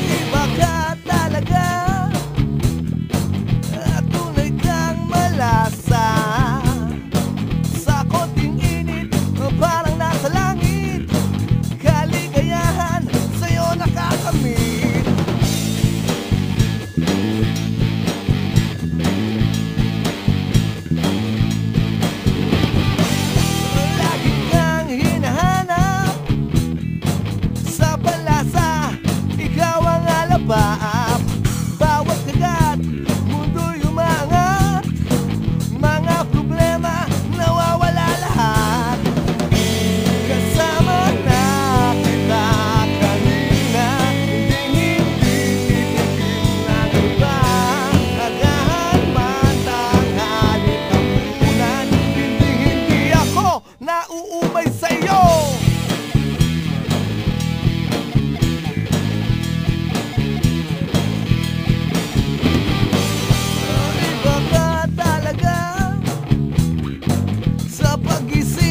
Iba ka talaga at tunay kang malasa. Sa konting init, parang nasa langit. Kaligayahan sa'yo nakakamit. Lagi kang hinahanap sa panlasa, ikaw ang alabaap. Bawat kagat, mundo'y umangat. Mga problema, nawawala lahat. Kasama na kita kanina, hindi titikim ng iba. Agahan man tanghaling hapunan, hindi ako nauumay sa'yo. Iba ka talaga sa pagising.